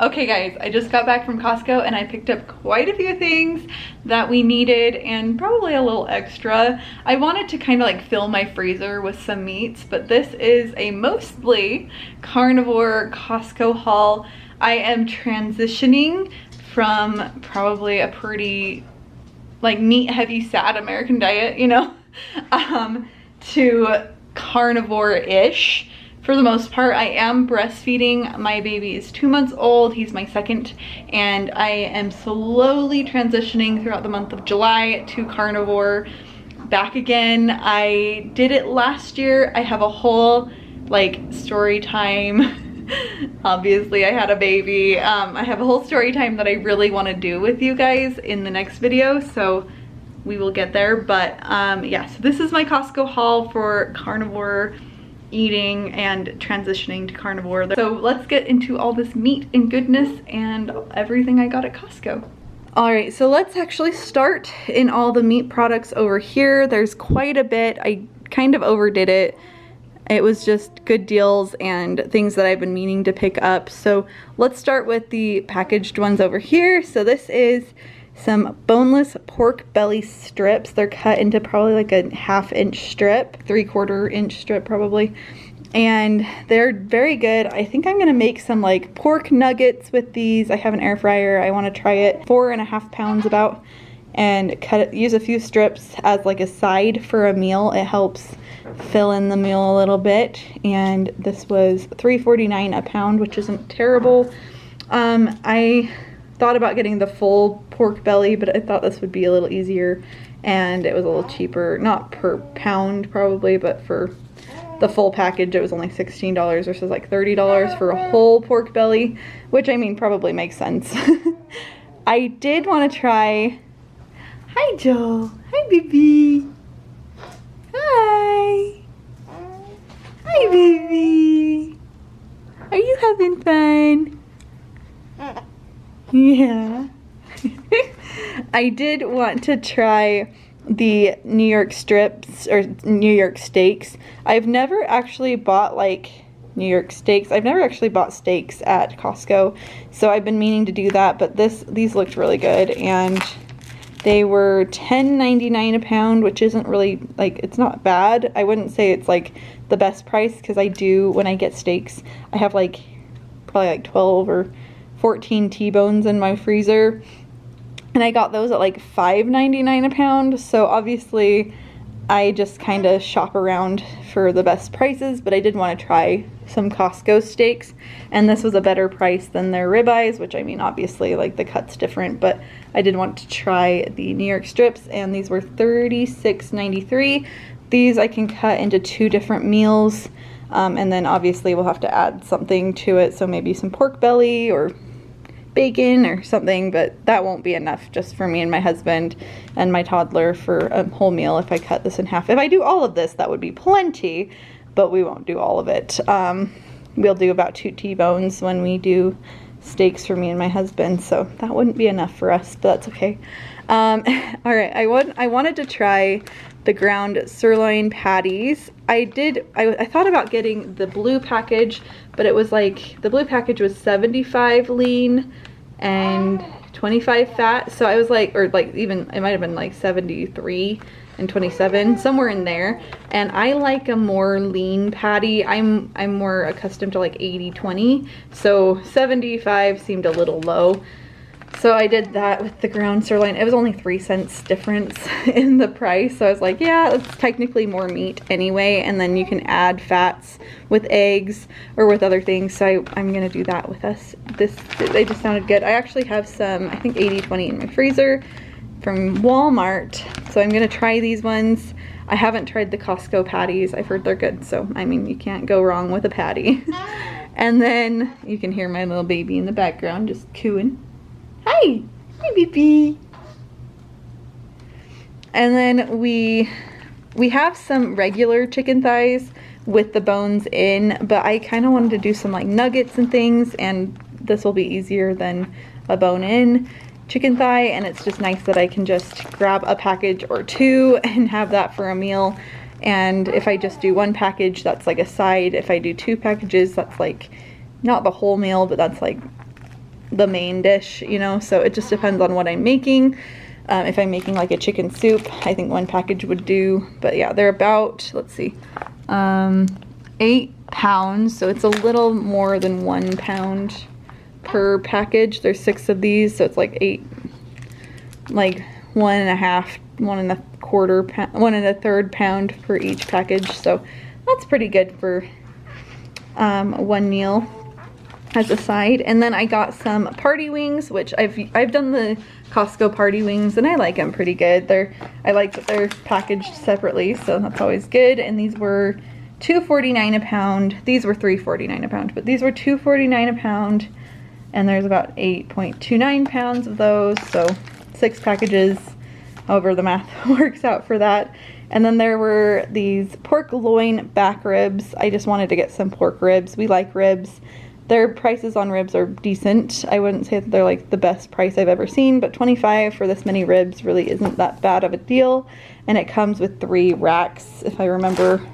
Okay guys, I just got back from Costco and I picked up quite a few things that we needed and probably a little extra. I wanted to kind of like fill my freezer with some meats, but this is a mostly carnivore Costco haul. I am transitioning from probably a pretty like meat heavy sad American diet, you know, to carnivore-ish. For the most part, I am breastfeeding. My baby is 2 months old. He's my second, and I am slowly transitioning throughout the month of July to carnivore back again. I did it last year. I have a whole like story time. Obviously, I had a baby. I have a whole story time that I really want to do with you guys in the next video, so we will get there. But yeah, so this is my Costco haul for carnivore eating and transitioning to carnivore. So let's get into all this meat and goodness and everything I got at Costco. All right, so let's actually start in all the meat products over here. There's quite a bit. I kind of overdid it. It was just good deals and things that I've been meaning to pick up. So let's start with the packaged ones over here. So this is some boneless pork belly strips. They're cut into probably like a 1/2 inch strip, 3/4 inch strip probably. And they're very good. I think I'm gonna make some like pork nuggets with these. I have an air fryer. I wanna try it. 4.5 pounds about, and cut it, use a few strips as like a side for a meal. It helps fill in the meal a little bit. And this was $3.49 a pound, which isn't terrible. I thought about getting the full pork belly, but I thought this would be a little easier and it was a little cheaper, not per pound probably, but for the full package it was only $16 versus like $30 for a whole pork belly, which I mean probably makes sense. I did want to try. Hi Joel. Hi baby. Hi. Hi baby. Are you having fun? Yeah. I did want to try the New York strips or New York steaks. I've never actually bought like New York steaks. I've never actually bought steaks at Costco, so I've been meaning to do that, but these looked really good and they were $10.99 a pound, which isn't really like, it's not bad. I wouldn't say it's like the best price because I do, when I get steaks, I have like probably like 12 or 14 T-bones in my freezer, and I got those at like $5.99 a pound. So obviously I just kind of shop around for the best prices, but I did want to try some Costco steaks, and this was a better price than their ribeyes, which I mean obviously like the cut's different, but I did want to try the New York strips, and these were $36.93. These I can cut into 2 different meals, and then obviously we'll have to add something to it, so maybe some pork belly or bacon or something, but that won't be enough just for me and my husband and my toddler for a whole meal if I cut this in half. If I do all of this, that would be plenty, but we won't do all of it. We'll do about 2 T-bones when we do steaks for me and my husband, so that wouldn't be enough for us, but that's okay. All right, I wanted to try the ground sirloin patties. I thought about getting the blue package, but it was like, the blue package was 75 lean and 25 fat, so I was like, or like even, it might have been like 73 and 27, somewhere in there, and I like a more lean patty. I'm more accustomed to like 80-20, so 75 seemed a little low. So I did that with the ground sirloin. It was only 3 cents difference in the price. So I was like, yeah, it's technically more meat anyway. And then you can add fats with eggs or with other things. So I'm going to do that with us. They just sounded good. I actually have some, I think 80-20 in my freezer from Walmart. So I'm going to try these ones. I haven't tried the Costco patties. I've heard they're good. So, I mean, you can't go wrong with a patty. And then you can hear my little baby in the background just cooing. Hi! Hi, baby! And then we have some regular chicken thighs with the bones in, but I kind of wanted to do some like nuggets and things, and this will be easier than a bone-in chicken thigh, and it's just nice that I can just grab a package or 2 and have that for a meal. And if I just do 1 package, that's like a side. If I do 2 packages, that's like not the whole meal, but that's like the main dish, you know, so it just depends on what I'm making. If I'm making like a chicken soup, I think 1 package would do. But yeah, they're about, let's see, 8 pounds. So it's a little more than 1 pound per package. There's 6 of these, so it's like 8, like 1.5, 1.25 pound per each package. So that's pretty good for one meal as a side. And then I got some party wings, which I've done the Costco party wings and I like them pretty good. I like that they're packaged separately, so that's always good. And these were $2.49 a pound. These were $3.49 a pound, but these were $2.49 a pound, and there's about 8.29 pounds of those, so 6 packages, however the math works out for that. And then there were these pork loin back ribs. I just wanted to get some pork ribs. We like ribs. Their prices on ribs are decent. I wouldn't say that they're like the best price I've ever seen, but $25 for this many ribs really isn't that bad of a deal. And it comes with 3 racks, if I remember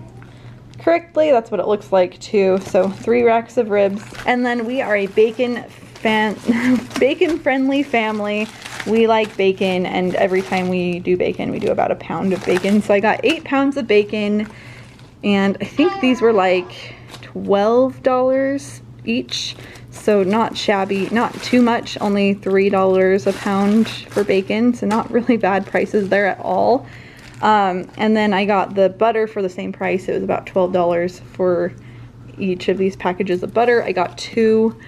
correctly. That's what it looks like too. So 3 racks of ribs. And then we are a bacon friendly family. We like bacon, and every time we do bacon, we do about a pound of bacon. So I got 8 pounds of bacon, and I think these were like $12 each, so not shabby, not too much, only $3 a pound for bacon, so not really bad prices there at all. And then I got the butter for the same price. It was about $12 for each of these packages of butter. I got 2,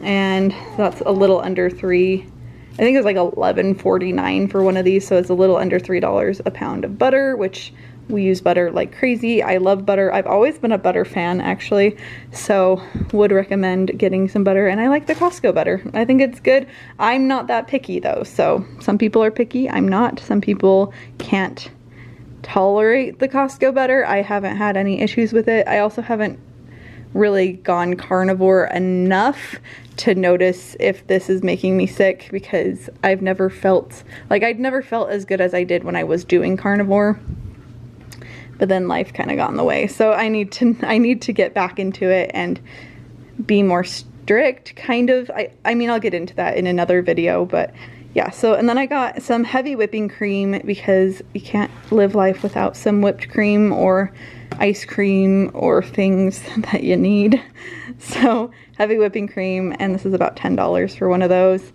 and that's a little under 3. I think it was like $11.49 for one of these, so it's a little under $3 a pound of butter, which we use butter like crazy. I love butter. I've always been a butter fan, actually, so would recommend getting some butter. And I like the Costco butter. I think it's good. I'm not that picky though, so some people are picky. I'm not. Some people can't tolerate the Costco butter. I haven't had any issues with it. I also haven't really gone carnivore enough to notice if this is making me sick, because I've never felt as good as I did when I was doing carnivore. But then life kind of got in the way. So I need to get back into it and be more strict, kind of. I mean, I'll get into that in another video, but yeah. So, and then I got some heavy whipping cream, because you can't live life without some whipped cream or ice cream or things that you need. So heavy whipping cream, and this is about $10 for one of those.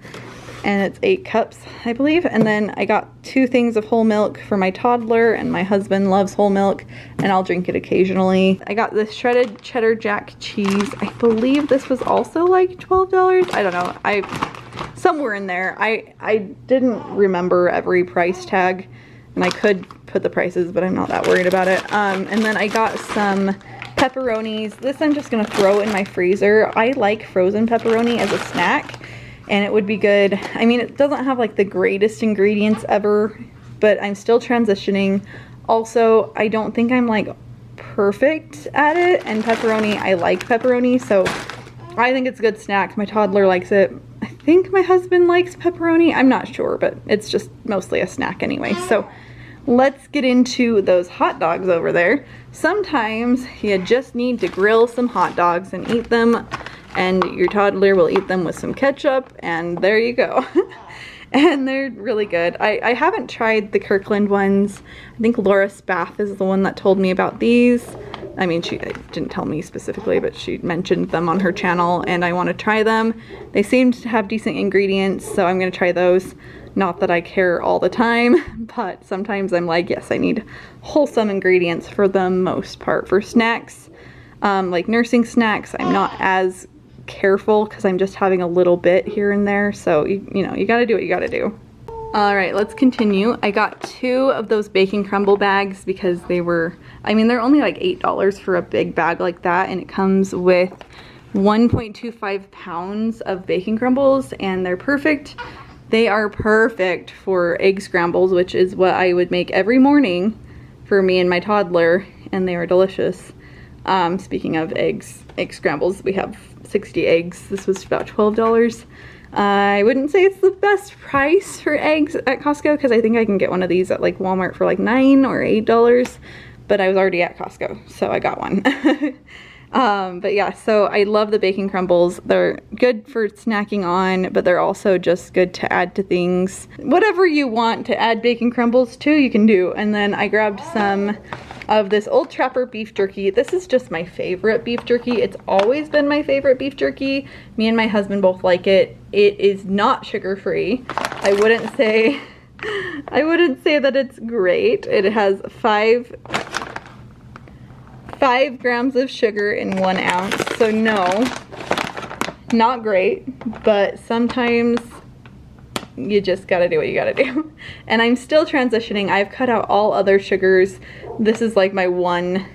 And it's 8 cups, I believe. And then I got 2 things of whole milk for my toddler, and my husband loves whole milk, and I'll drink it occasionally. I got this shredded cheddar jack cheese. I believe this was also like $12. I don't know. Somewhere in there. I didn't remember every price tag, and I could put the prices, but I'm not that worried about it. And then I got some pepperonis. This I'm just gonna throw in my freezer. I like frozen pepperoni as a snack, and it would be good. I mean, it doesn't have like the greatest ingredients ever, but I'm still transitioning. Also, I don't think I'm like perfect at it, and pepperoni, I like pepperoni, so I think it's a good snack. My toddler likes it. I think my husband likes pepperoni. I'm not sure, but it's just mostly a snack anyway. So let's get into those hot dogs over there. Sometimes you just need to grill some hot dogs and eat them, and your toddler will eat them with some ketchup, and there you go. And they're really good. I haven't tried the Kirkland ones. I think Laura Spath is the one that told me about these. I mean, she didn't tell me specifically, but she mentioned them on her channel, and I want to try them. They seem to have decent ingredients, so I'm going to try those. Not that I care all the time, but sometimes I'm like, yes, I need wholesome ingredients for the most part. For snacks, like nursing snacks, I'm not as careful because I'm just having a little bit here and there. So, you know, you got to do what you got to do. All right, let's continue. I got 2 of those bacon crumble bags because they were, I mean, they're only like $8 for a big bag like that, and it comes with 1.25 pounds of bacon crumbles, and they're perfect. They are perfect for egg scrambles, which is what I would make every morning for me and my toddler, and they are delicious. Speaking of egg scrambles, we have 60 eggs. This was about $12. I wouldn't say it's the best price for eggs at Costco, because I think I can get one of these at like Walmart for like $9 or $8, but I was already at Costco, so I got one. But yeah, so I love the bacon crumbles. They're good for snacking on, but they're also just good to add to things. Whatever you want to add bacon crumbles to, you can do. And then I grabbed some of this Old Trapper beef jerky. This is just my favorite beef jerky. It's always been my favorite beef jerky. Me and my husband both like it. It is not sugar-free. I wouldn't say that it's great. It has 5 grams of sugar in 1 ounce, so no, not great, but sometimes you just gotta do what you gotta do. And I'm still transitioning. I've cut out all other sugars. This is like my one,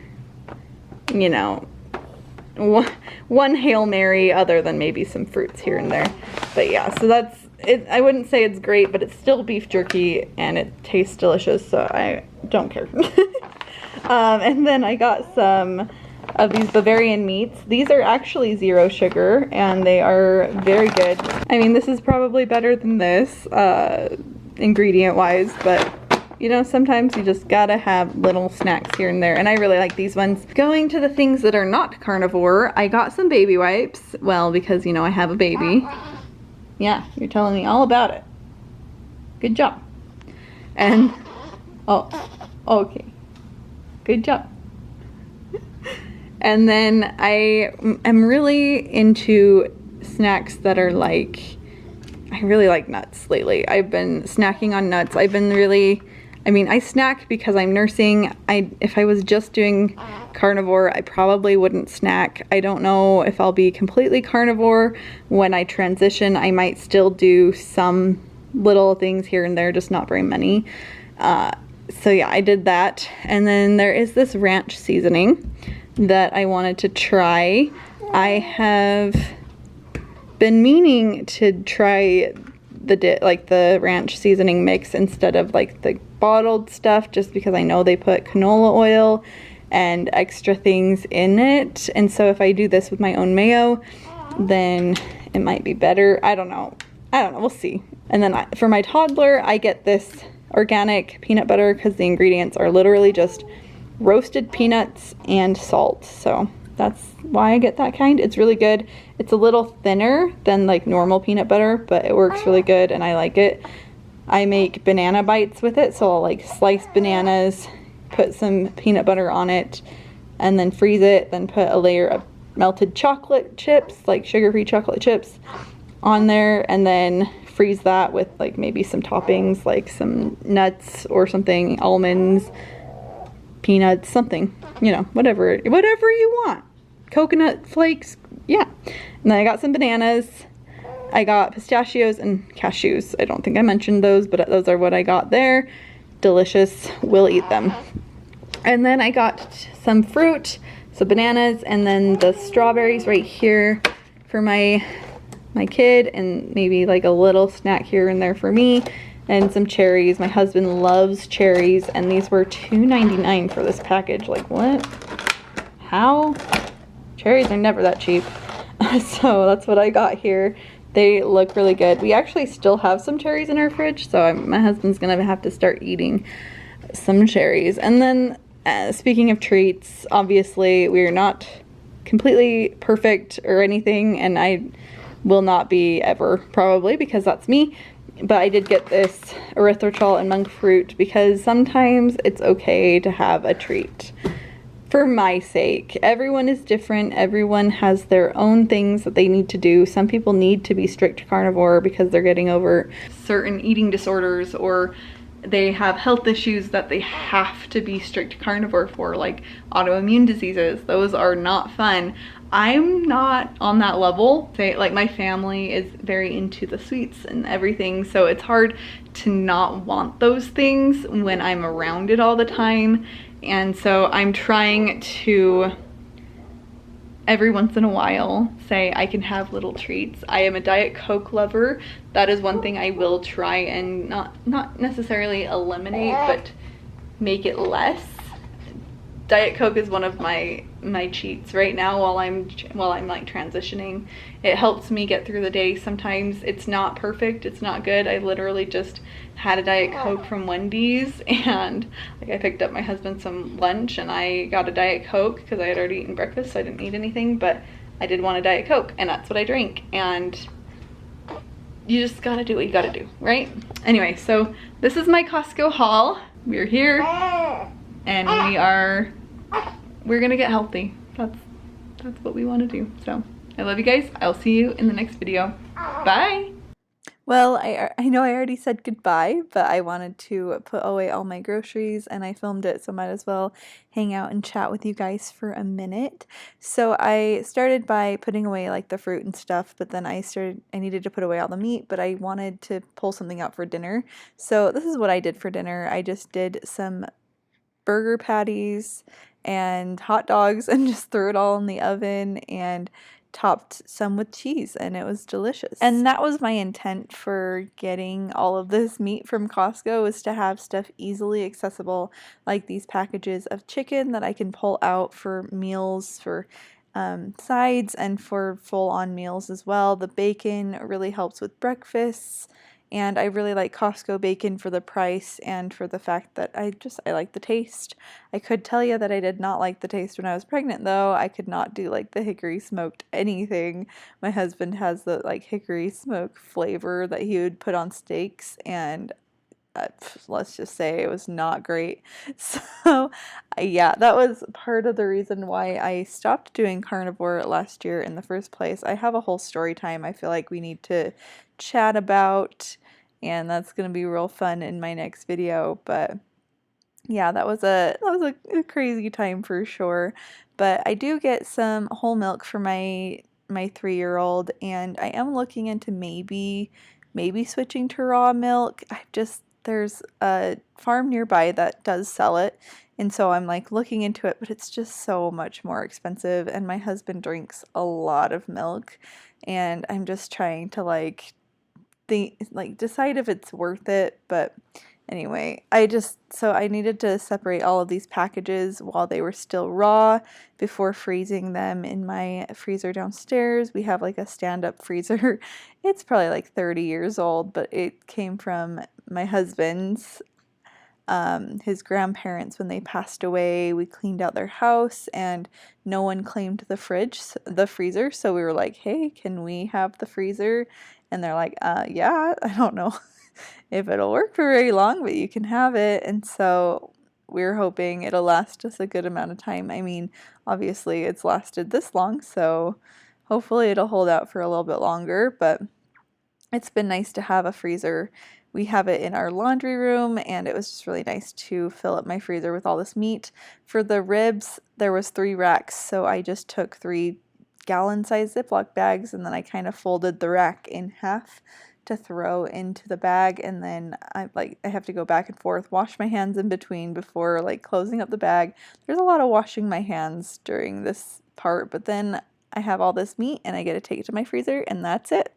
you know, one Hail Mary, other than maybe some fruits here and there. But yeah, so that's it. I wouldn't say it's great, but it's still beef jerky and it tastes delicious, so I don't care. And then I got some of these Bavarian meats. These are actually 0 sugar and they are very good. I mean, this is probably better than this ingredient wise, but you know, sometimes you just gotta have little snacks here and there, and I really like these ones. Going to the things that are not carnivore, I got some baby wipes. Well, because you know I have a baby. Yeah, you're telling me all about it. Good job. And oh, okay. Good job. And then I am really into snacks that are like, I really like nuts lately. I've been snacking on nuts. I've been really, I mean, I snack because I'm nursing. If I was just doing carnivore, I probably wouldn't snack. I don't know if I'll be completely carnivore. When I transition, I might still do some little things here and there, just not very many. So yeah, I did that. And then there is this ranch seasoning that I wanted to try. I have been meaning to try the ranch seasoning mix instead of like the bottled stuff, just because I know they put canola oil and extra things in it. And so if I do this with my own mayo, then it might be better. I don't know. We'll see. And then for my toddler, I get this organic peanut butter because the ingredients are literally just roasted peanuts and salt. So that's why I get that kind. It's really good. It's a little thinner than like normal peanut butter, but it works really good and I like it. I make banana bites with it, so I'll like slice bananas, put some peanut butter on it, and then freeze it, then put a layer of melted chocolate chips, like sugar-free chocolate chips on there, and then freeze that with like maybe some toppings, like some nuts or something, almonds, peanuts, something, you know, whatever you want. Coconut flakes, yeah. And then I got some bananas. I got pistachios and cashews. I don't think I mentioned those, but those are what I got there. Delicious. We'll eat them. And then I got some fruit, some bananas, and then the strawberries right here for my kid, and maybe like a little snack here and there for me, and some cherries. My husband loves cherries, and these were $2.99 for this package. Like, what? How? Cherries are never that cheap. So that's what I got here. They look really good. We actually still have some cherries in our fridge, so my husband's gonna have to start eating some cherries. And then speaking of treats, obviously we're not completely perfect or anything, and I will not be ever, probably, because that's me. But I did get this erythritol and monk fruit because sometimes it's okay to have a treat. For my sake. Everyone is different. Everyone has their own things that they need to do. Some people need to be strict carnivore because they're getting over certain eating disorders, or they have health issues that they have to be strict carnivore for, like autoimmune diseases. Those are not fun. I'm not on that level. Like, my family is very into the sweets and everything, so it's hard to not want those things when I'm around it all the time. And so I'm trying to, every once in a while, say I can have little treats. I am a Diet Coke lover. That is one thing I will try and not necessarily eliminate, but make it less. Diet Coke is one of my cheats right now while I'm like transitioning. It helps me get through the day. Sometimes it's not perfect, it's not good. I literally just had a Diet Coke from Wendy's, and like I picked up my husband some lunch and I got a Diet Coke because I had already eaten breakfast, so I didn't need anything, but I did want a Diet Coke, and that's what I drank. And you just gotta do what you gotta do, right? Anyway, so this is my Costco haul. We're here and we're gonna get healthy. That's what we want to do. So I love you guys. I'll see you in the next video. Bye. Well, I know I already said goodbye, but I wanted to put away all my groceries and I filmed it, so might as well hang out and chat with you guys for a minute. So I started by putting away like the fruit and stuff, but then I needed to put away all the meat, but I wanted to pull something out for dinner. So this is what I did for dinner. I just did some burger patties and hot dogs and just threw it all in the oven and topped some with cheese, and it was delicious. And that was my intent for getting all of this meat from Costco, was to have stuff easily accessible, like these packages of chicken that I can pull out for meals, for sides, and for full-on meals as well. The bacon really helps with breakfasts, and I really like Costco bacon for the price and for the fact that I like the taste. I could tell you that I did not like the taste when I was pregnant, though. I could not do like the hickory smoked anything. My husband has the like hickory smoke flavor that he would put on steaks, and let's just say it was not great. So yeah, that was part of the reason why I stopped doing carnivore last year in the first place. I have a whole story time I feel like we need to chat about, and that's gonna be real fun in my next video. But yeah, that was a crazy time for sure. But I do get some whole milk for my 3-year-old, and I am looking into maybe switching to raw milk. There's a farm nearby that does sell it, and so I'm like looking into it, but it's just so much more expensive, and my husband drinks a lot of milk, and I'm just trying to decide if it's worth it. But anyway, so I needed to separate all of these packages while they were still raw before freezing them in my freezer downstairs. We have like a stand-up freezer. It's probably like 30 years old, but it came from my husband's, his grandparents when they passed away. We cleaned out their house and no one claimed the freezer. So we were like, hey, can we have the freezer? And they're like, yeah, I don't know if it'll work for very long, but you can have it. And so we're hoping it'll last us a good amount of time. I mean, obviously it's lasted this long, so hopefully it'll hold out for a little bit longer, but it's been nice to have a freezer. We have it in our laundry room, and it was just really nice to fill up my freezer with all this meat. For the ribs, there was 3 racks, so I just took 3 gallon-sized Ziploc bags, and then I kind of folded the rack in half to throw into the bag, and then I have to go back and forth, wash my hands in between before like closing up the bag. There's a lot of washing my hands during this part, but then I have all this meat and I get to take it to my freezer, and that's it.